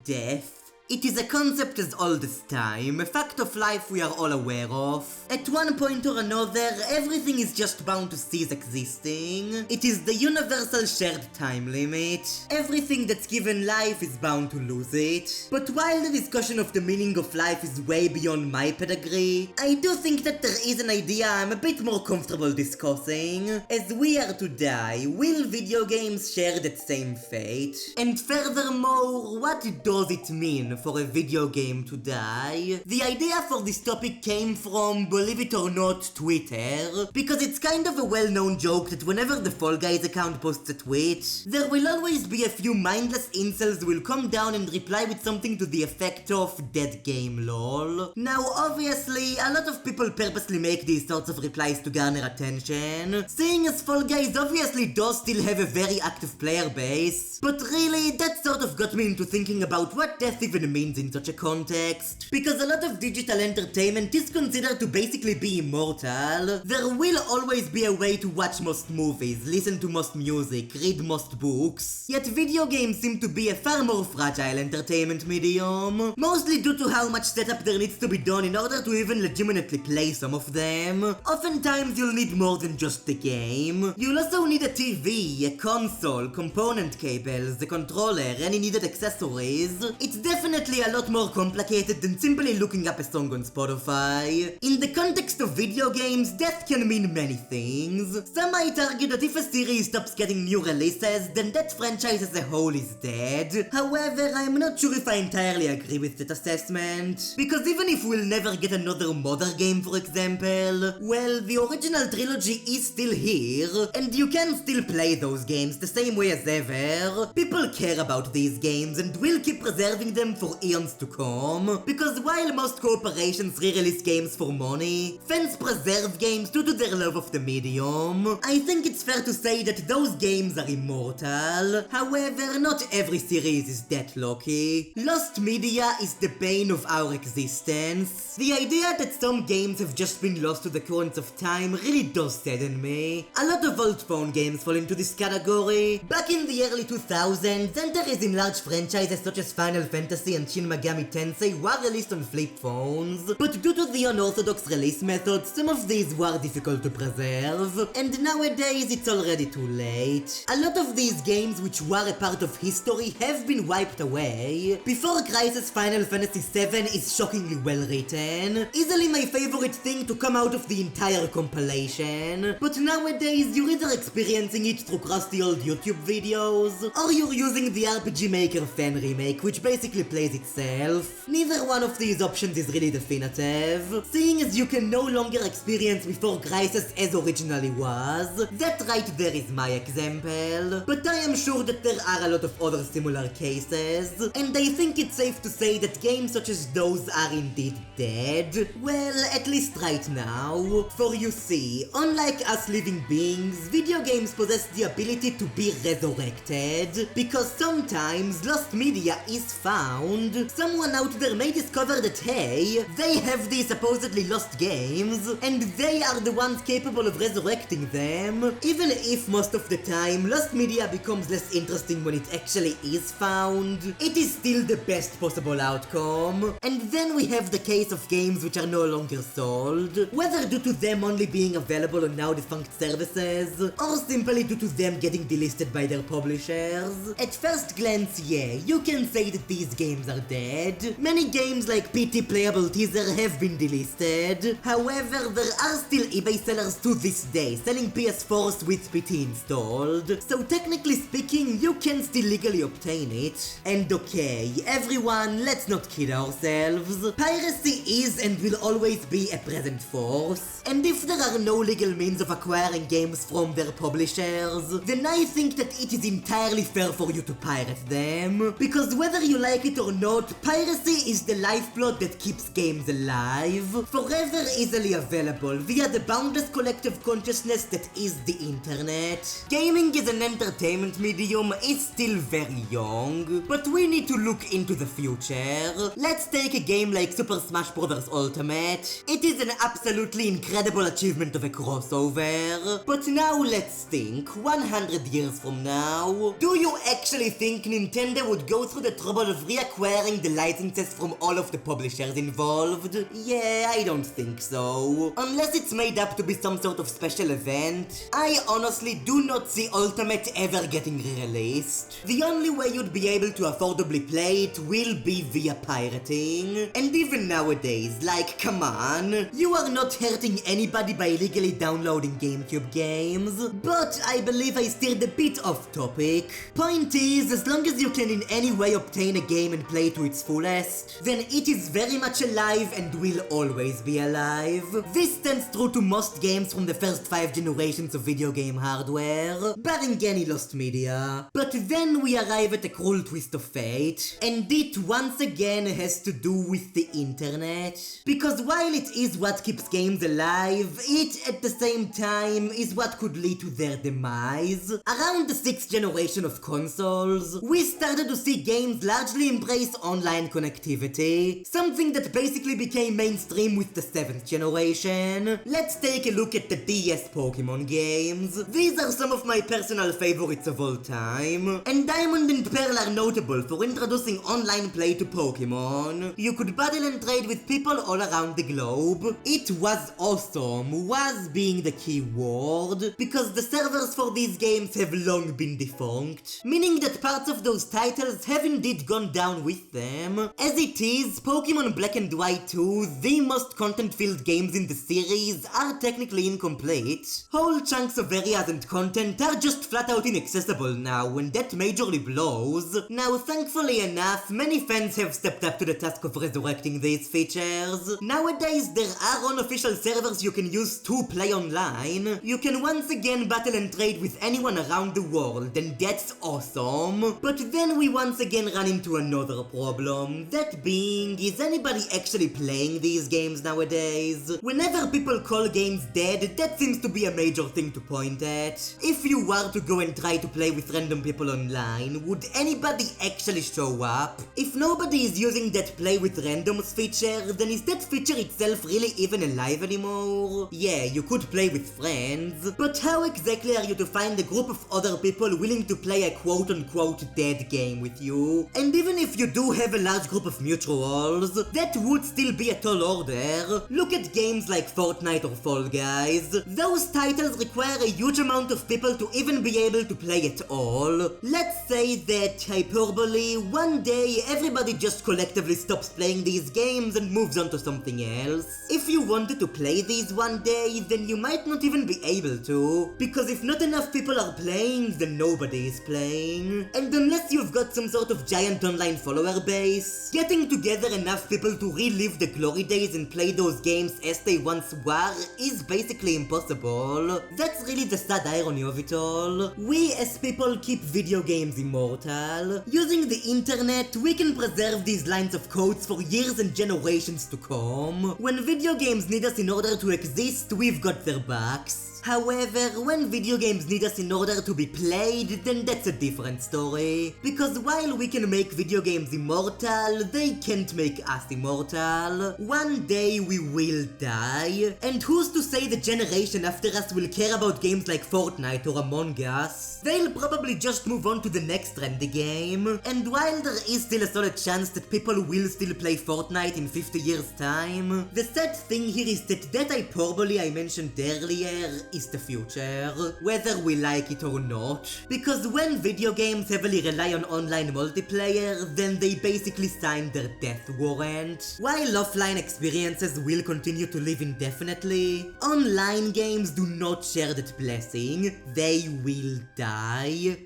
death. It is a concept as old as time, a fact of life we are all aware of. At one point or another, everything is just bound to cease existing. It is the universal shared time limit. Everything that's given life is bound to lose it. But while the discussion of the meaning of life is way beyond my pedigree, I do think that there is an idea I'm a bit more comfortable discussing. As we are to die, will video games share that same fate? And furthermore, what does it mean for a video game to die? The idea for this topic came from, believe it or not, Twitter, because it's kind of a well-known joke that whenever the Fall Guys account posts a tweet, there will always be a few mindless incels who will come down and reply with something to the effect of dead game lol. Now obviously, a lot of people purposely make these sorts of replies to garner attention, seeing as Fall Guys obviously does still have a very active player base, but really that sort of got me into thinking about what death even means in such a context, because a lot of digital entertainment is considered to basically be immortal. There will always be a way to watch most movies, listen to most music, read most books, yet video games seem to be a far more fragile entertainment medium, mostly due to how much setup there needs to be done in order to even legitimately play some of them. Oftentimes you'll need more than just the game. You'll also need a TV, a console, component cables, a controller, any needed accessories. It's definitely a lot more complicated than simply looking up a song on Spotify. In the context of video games, death can mean many things. Some might argue that if a series stops getting new releases, then that franchise as a whole is dead. However, I'm not sure if I entirely agree with that assessment, because even if we'll never get another Mother game, for example, well, the original trilogy is still here, and you can still play those games the same way as ever. People care about these games and will keep preserving them for eons to come, because while most corporations re-release games for money, fans preserve games due to their love of the medium. I think it's fair to say that those games are immortal. However, not every series is that lucky. Lost media is the bane of our existence. The idea that some games have just been lost to the currents of time really does sadden me. A lot of old phone games fall into this category. Back in the early 2000s, entries in large franchises such as Final Fantasy and Shin Megami Tensei were released on flip phones, but due to the unorthodox release methods, some of these were difficult to preserve, and nowadays it's already too late. A lot of these games which were a part of history have been wiped away. Before Crisis, Final Fantasy VII is shockingly well written, easily my favorite thing to come out of the entire compilation, but nowadays you're either experiencing it through crusty old YouTube videos, or you're using the RPG Maker fan remake, which basically plays itself. Neither one of these options is really definitive, seeing as you can no longer experience Before Crisis as originally was. That right there is my example, but I am sure that there are a lot of other similar cases, and I think it's safe to say that games such as those are indeed dead. Well, at least right now. For you see, unlike us living beings, video games possess the ability to be resurrected, because sometimes lost media is found. Someone out there may discover that hey, they have these supposedly lost games, and they are the ones capable of resurrecting them. Even if most of the time lost media becomes less interesting when it actually is found, it is still the best possible outcome. And then we have the case of games which are no longer sold, whether due to them only being available on now defunct services, or simply due to them getting delisted by their publishers. At first glance, yeah, you can say that these games are dead. Many games like PT Playable Teaser have been delisted. However, there are still eBay sellers to this day selling PS4s with PT installed, so technically speaking, you can still legally obtain it. And okay, everyone, let's not kid ourselves. Piracy is and will always be a present force, and if there are no legal means of acquiring games from their publishers, then I think that it is entirely fair for you to pirate them, because whether you like it or not, piracy is the lifeblood that keeps games alive, forever easily available via the boundless collective consciousness that is the internet. Gaming as an entertainment medium is still very young, but we need to look into the future. Let's take a game like Super Smash Bros. Ultimate. It is an absolutely incredible achievement of a crossover, but now let's think, 100 years from now, do you actually think Nintendo would go through the trouble of reacquiring acquiring the licenses from all of the publishers involved? Yeah, I don't think so. Unless it's made up to be some sort of special event, I honestly do not see Ultimate ever getting re-released. The only way you'd be able to affordably play it will be via pirating. And even nowadays, like, come on, you are not hurting anybody by illegally downloading GameCube games. But I believe I steered a bit off topic. Point is, as long as you can in any way obtain a game and play it to its fullest, then it is very much alive and will always be alive. This stands true to most games from the first 5 generations of video game hardware, barring any lost media. But then we arrive at a cruel twist of fate, and it once again has to do with the internet. Because while it is what keeps games alive, it at the same time is what could lead to their demise. Around the 6th generation of consoles, we started to see games largely embrace online connectivity, something that basically became mainstream with the 7th generation. Let's take a look at the DS Pokemon games. These are some of my personal favorites of all time, and Diamond and Pearl are notable for introducing online play to Pokemon. You could battle and trade with people all around the globe. It was awesome, was being the key word, because the servers for these games have long been defunct, meaning that parts of those titles have indeed gone down with them. As it is, Pokemon Black and White 2, the most content-filled games in the series, are technically incomplete. Whole chunks of areas and content are just flat out inaccessible now, and that majorly blows. Now, thankfully enough, many fans have stepped up to the task of resurrecting these features. Nowadays, there are unofficial servers you can use to play online. You can once again battle and trade with anyone around the world, and that's awesome. But then we once again run into another problem. That being, is anybody actually playing these games nowadays? Whenever people call games dead, that seems to be a major thing to point at. If you were to go and try to play with random people online, would anybody actually show up? If nobody is using that play with randoms feature, then is that feature itself really even alive anymore? Yeah, you could play with friends, but how exactly are you to find a group of other people willing to play a quote-unquote dead game with you? And even if you do have a large group of mutuals, that would still be a tall order. Look at games like Fortnite or Fall Guys. Those titles require a huge amount of people to even be able to play at all. Let's say that, hyperbole, one day everybody just collectively stops playing these games and moves on to something else. If you wanted to play these one day, then you might not even be able to, because if not enough people are playing, then nobody is playing. And unless you've got some sort of giant online follower base, getting together enough people to relive the glory days and play those games as they once were is basically impossible. That's really the sad irony of it all. We as people keep video games immortal. Using the internet, we can preserve these lines of codes for years and generations to come. When video games need us in order to exist, we've got their backs. However, when video games need us in order to be played, then that's a different story. Because while we can make video games immortal, they can't make us immortal. One day we will die. And who's to say the generation after us will care about games like Fortnite or Among Us? They'll probably just move on to the next trendy game. And while there is still a solid chance that people will still play Fortnite in 50 years time, the sad thing here is that hyperbole I mentioned earlier is the future, whether we like it or not. Because when video games heavily rely on online multiplayer, then they basically sign their death warrant. While offline experiences will continue to live indefinitely, online games do not share that blessing. They will die.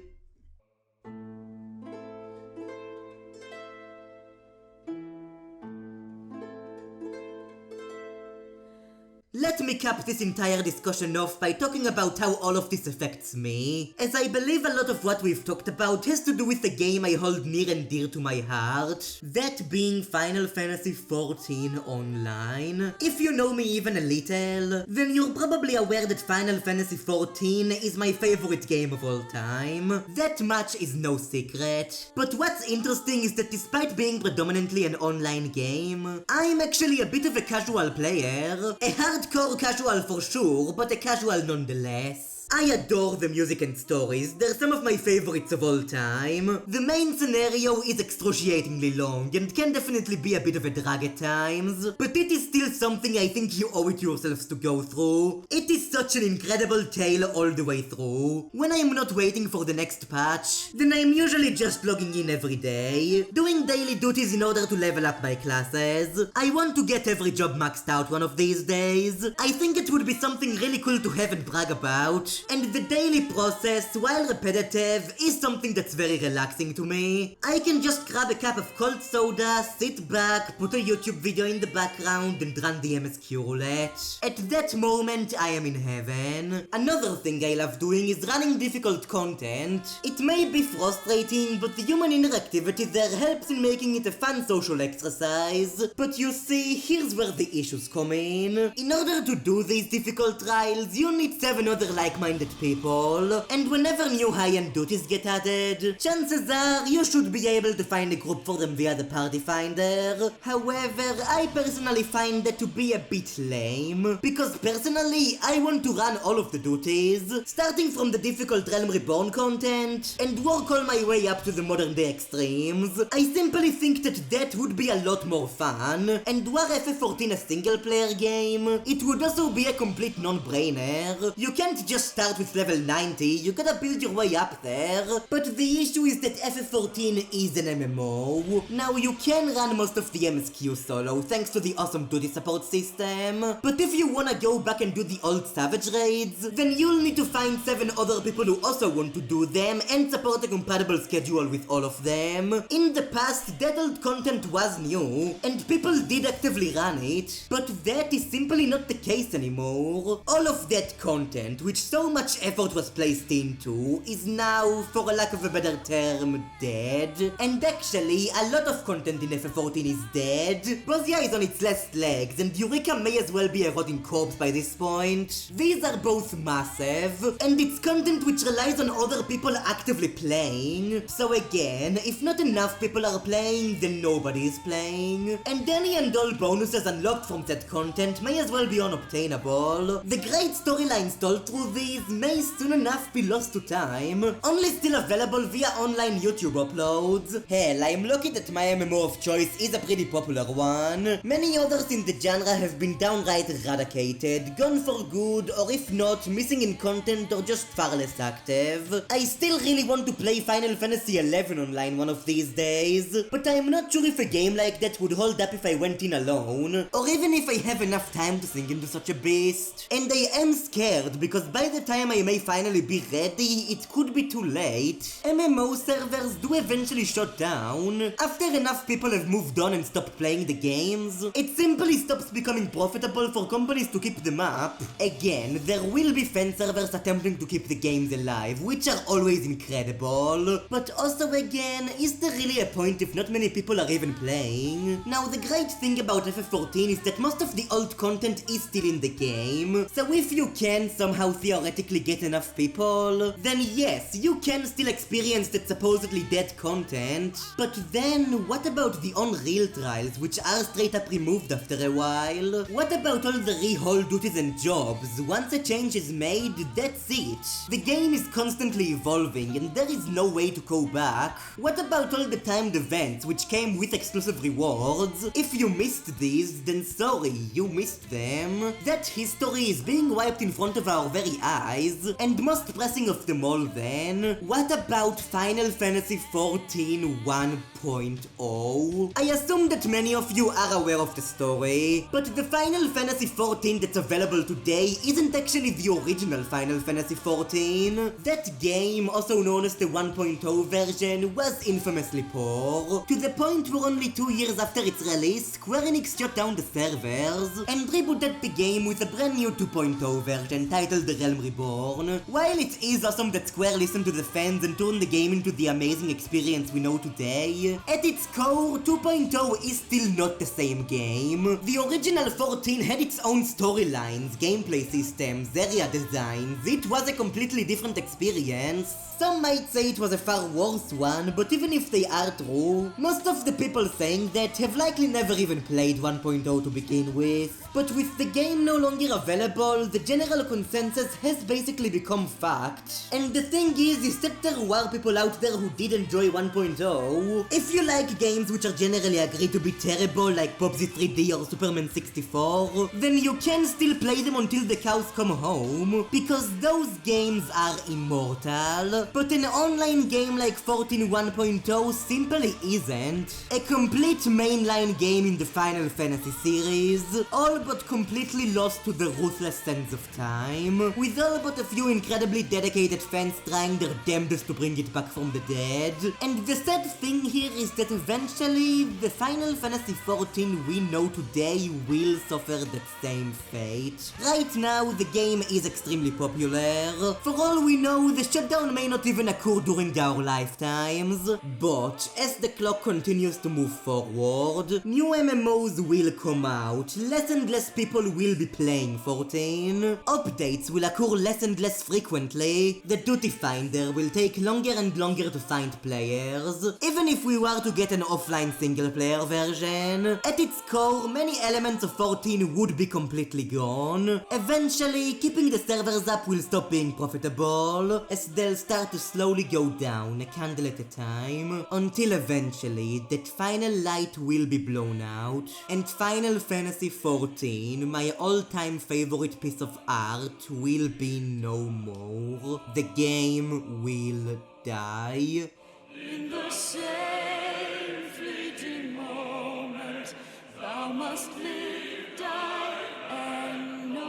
Let me cap this entire discussion off by talking about how all of this affects me, as I believe a lot of what we've talked about has to do with the game I hold near and dear to my heart, that being Final Fantasy XIV Online. If you know me even a little, then you're probably aware that Final Fantasy XIV is my favorite game of all time. That much is no secret. But what's interesting is that despite being predominantly an online game, I'm actually a bit of a casual player, a hardcore casual for sure, but a casual nonetheless. I adore the music and stories, they're some of my favorites of all time. The main scenario is excruciatingly long and can definitely be a bit of a drag at times, but it is still something I think you owe it yourselves to go through. It is such an incredible tale all the way through. When I am not waiting for the next patch, then I am usually just logging in every day, doing daily duties in order to level up my classes. I want to get every job maxed out one of these days. I think it would be something really cool to have and brag about, and the daily process, while repetitive, is something that's very relaxing to me. I can just grab a cup of cold soda, sit back, put a YouTube video in the background and run the MSQ roulette. At that moment, I am in heaven. Another thing I love doing is running difficult content. It may be frustrating, but the human interactivity there helps in making it a fun social exercise. But you see, here's where the issues come in. In order to do these difficult trials, you need 7 other like-minded people, and whenever new high-end duties get added, chances are you should be able to find a group for them via the party finder. However, I personally find that to be a bit lame, because personally I want to run all of the duties, starting from the difficult Realm Reborn content, and work all my way up to the modern day extremes. I simply think that would be a lot more fun, and were FF14 a single player game, it would also be a complete non-brainer. You can't just start with level 90, you gotta build your way up there. But the issue is that FF14 is an MMO. Now you can run most of the MSQ solo thanks to the awesome duty support system, but if you wanna go back and do the old Savage raids, then you'll need to find 7 other people who also want to do them and support a compatible schedule with all of them. In the past, that old content was new, and people did actively run it, but that is simply not the case anymore. All of that content, which so much effort was placed into, is now, for a lack of a better term, dead. And actually, a lot of content in FF14 is dead. Bosnia is on its last legs, and Eureka may as well be a rotting corpse by this point. These are both massive, and it's content which relies on other people actively playing. So again, if not enough people are playing, then nobody is playing. And any and all bonuses unlocked from that content may as well be unobtainable. The great storylines told through these may soon enough be lost to time, only still available via online YouTube uploads. Hell, I'm lucky that my MMO of choice is a pretty popular one. Many others in the genre have been downright eradicated, gone for good, or if not, missing in content or just far less active. I still really want to play Final Fantasy XI online one of these days, but I'm not sure if a game like that would hold up if I went in alone, or even if I have enough time to sink into such a beast. And I am scared, because by the time I may finally be ready, it could be too late. MMO servers do eventually shut down. After enough people have moved on and stopped playing the games, it simply stops becoming profitable for companies to keep them up. Again, there will be fan servers attempting to keep the games alive, which are always incredible. But also again, is there really a point if not many people are even playing? Now the great thing about FF14 is that most of the old content is still in the game, so if you can somehow theoretically get enough people, then yes, you can still experience that supposedly dead content. But then, what about the Unreal trials, which are straight up removed after a while? What about all the rehaul duties and jobs? Once a change is made, that's it. The game is constantly evolving and there is no way to go back. What about all the timed events which came with exclusive rewards? If you missed these, then sorry, you missed them. That history is being wiped in front of our very eyes, and most pressing of them all then, what about Final Fantasy XIV 1.0? I assume that many of you are aware of the story, but the Final Fantasy XIV that's available today isn't actually the original Final Fantasy XIV. That game, also known as the 1.0 version, was infamously poor, to the point where only 2 years after its release, Square Enix shut down the servers and rebooted the game with a brand new 2.0 version titled The Realm Reborn. While it is awesome that Square listened to the fans and turned the game into the amazing experience we know today, at its core, 2.0 is still not the same game. The original 14 had its own storylines, gameplay systems, area designs. It was a completely different experience. Some might say it was a far worse one, but even if they are true, most of the people saying that have likely never even played 1.0 to begin with. But with the game no longer available, the general consensus has has basically become fact. And the thing is that there were people out there who did enjoy 1.0. If you like games which are generally agreed to be terrible like PUBG 3D or Superman 64, then you can still play them until the cows come home, because those games are immortal. But an online game like 14 1.0 simply isn't. A complete mainline game in the Final Fantasy series, all but completely lost to the ruthless sands of time, with all but a few incredibly dedicated fans trying their damnedest to bring it back from the dead. And the sad thing here is that eventually, the Final Fantasy XIV we know today will suffer that same fate. Right now, the game is extremely popular. For all we know, the shutdown may not even occur during our lifetimes. But as the clock continues to move forward, new MMOs will come out, less and less people will be playing 14. Updates will occur less and less frequently. The Duty Finder will take longer and longer to find players. Even if we were to get an offline single player version, at its core, many elements of 14 would be completely gone. Eventually, keeping the servers up will stop being profitable, as they'll start to slowly go down, a candle at a time, until eventually that final light will be blown out, and Final Fantasy XIV, my all-time favorite piece of art, will be no more. The game will die. In the same fleeting moment, thou must live, die, and know.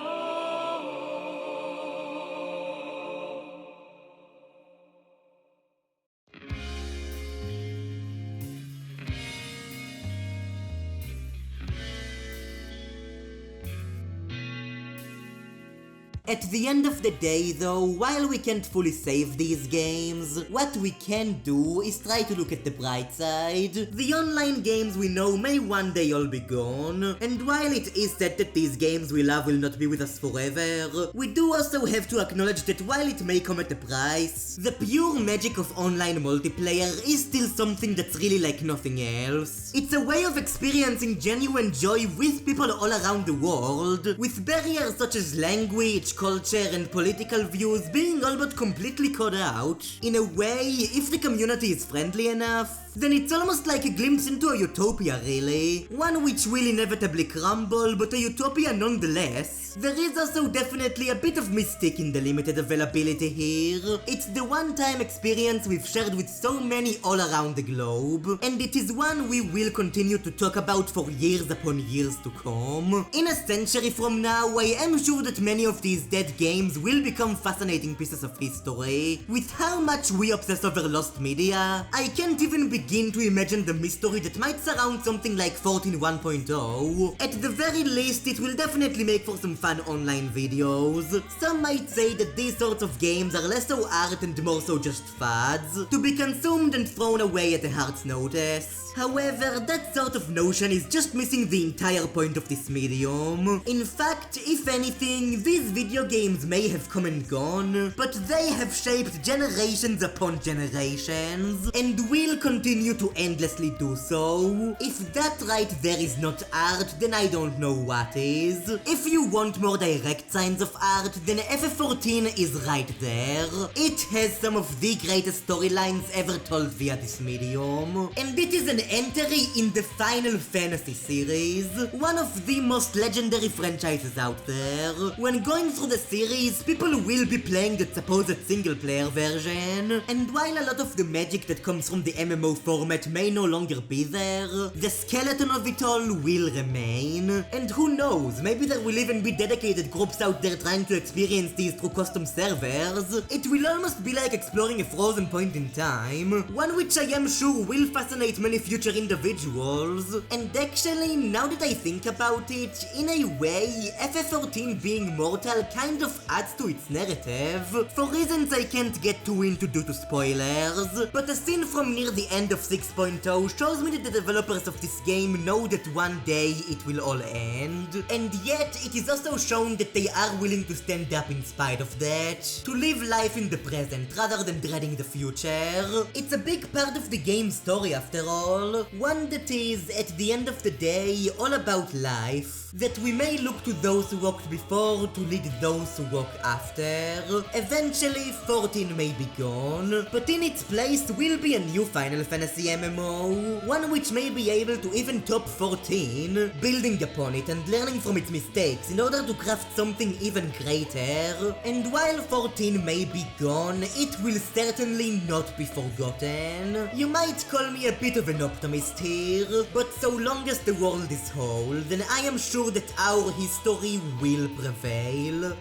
At the end of the day though, while we can't fully save these games, what we can do is try to look at the bright side. The online games we know may one day all be gone, and while it is said that these games we love will not be with us forever, we do also have to acknowledge that while it may come at a price, the pure magic of online multiplayer is still something that's really like nothing else. It's a way of experiencing genuine joy with people all around the world, with barriers such as language, culture and political views being all but completely cut out. In a way, if the community is friendly enough, then it's almost like a glimpse into a utopia really. One which will inevitably crumble, but a utopia nonetheless. There is also definitely a bit of mystique in the limited availability here. It's the one-time experience we've shared with so many all around the globe, and it is one we will continue to talk about for years upon years to come. In a century from now, I am sure that many of these dead games will become fascinating pieces of history. With how much we obsess over lost media, I can't even begin to imagine the mystery that might surround something like 14 1.0. At the very least, it will definitely make for some fun online videos. Some might say that these sorts of games are less so art and more so just fads, to be consumed and thrown away at a heart's notice. However, that sort of notion is just missing the entire point of this medium. In fact, if anything, these video games may have come and gone, but they have shaped generations upon generations, and will continue to endlessly do so. If that right there is not art, then I don't know what is. If you want more direct signs of art, then FF14 is right there. It has some of the greatest storylines ever told via this medium, and it is an entry in the Final Fantasy series, one of the most legendary franchises out there. When going through the series, people will be playing the supposed single-player version, and while a lot of the magic that comes from the MMO format may no longer be there, the skeleton of it all will remain. And who knows, maybe there will even be dedicated groups out there trying to experience these through custom servers. It will almost be like exploring a frozen point in time, one which I am sure will fascinate many future individuals. And actually, now that I think about it, in a way, FF14 being mortal kind of adds to its narrative, for reasons I can't get too into due to spoilers, but a scene from near the end of 6.0 shows me that the developers of this game know that one day it will all end, and yet it is also shown that they are willing to stand up in spite of that, to live life in the present rather than dreading the future. It's a big part of the game's story after all, simple. One that is, at the end of the day, all about life. That we may look to those who walked before to lead those who walk after. Eventually, 14 may be gone, but in its place will be a new Final Fantasy MMO. One which may be able to even top 14, building upon it and learning from its mistakes in order to craft something even greater. And while 14 may be gone, it will certainly not be forgotten. You might call me a bit of an optimist here, but so long as the world is whole, then I am sure that our history will prevail.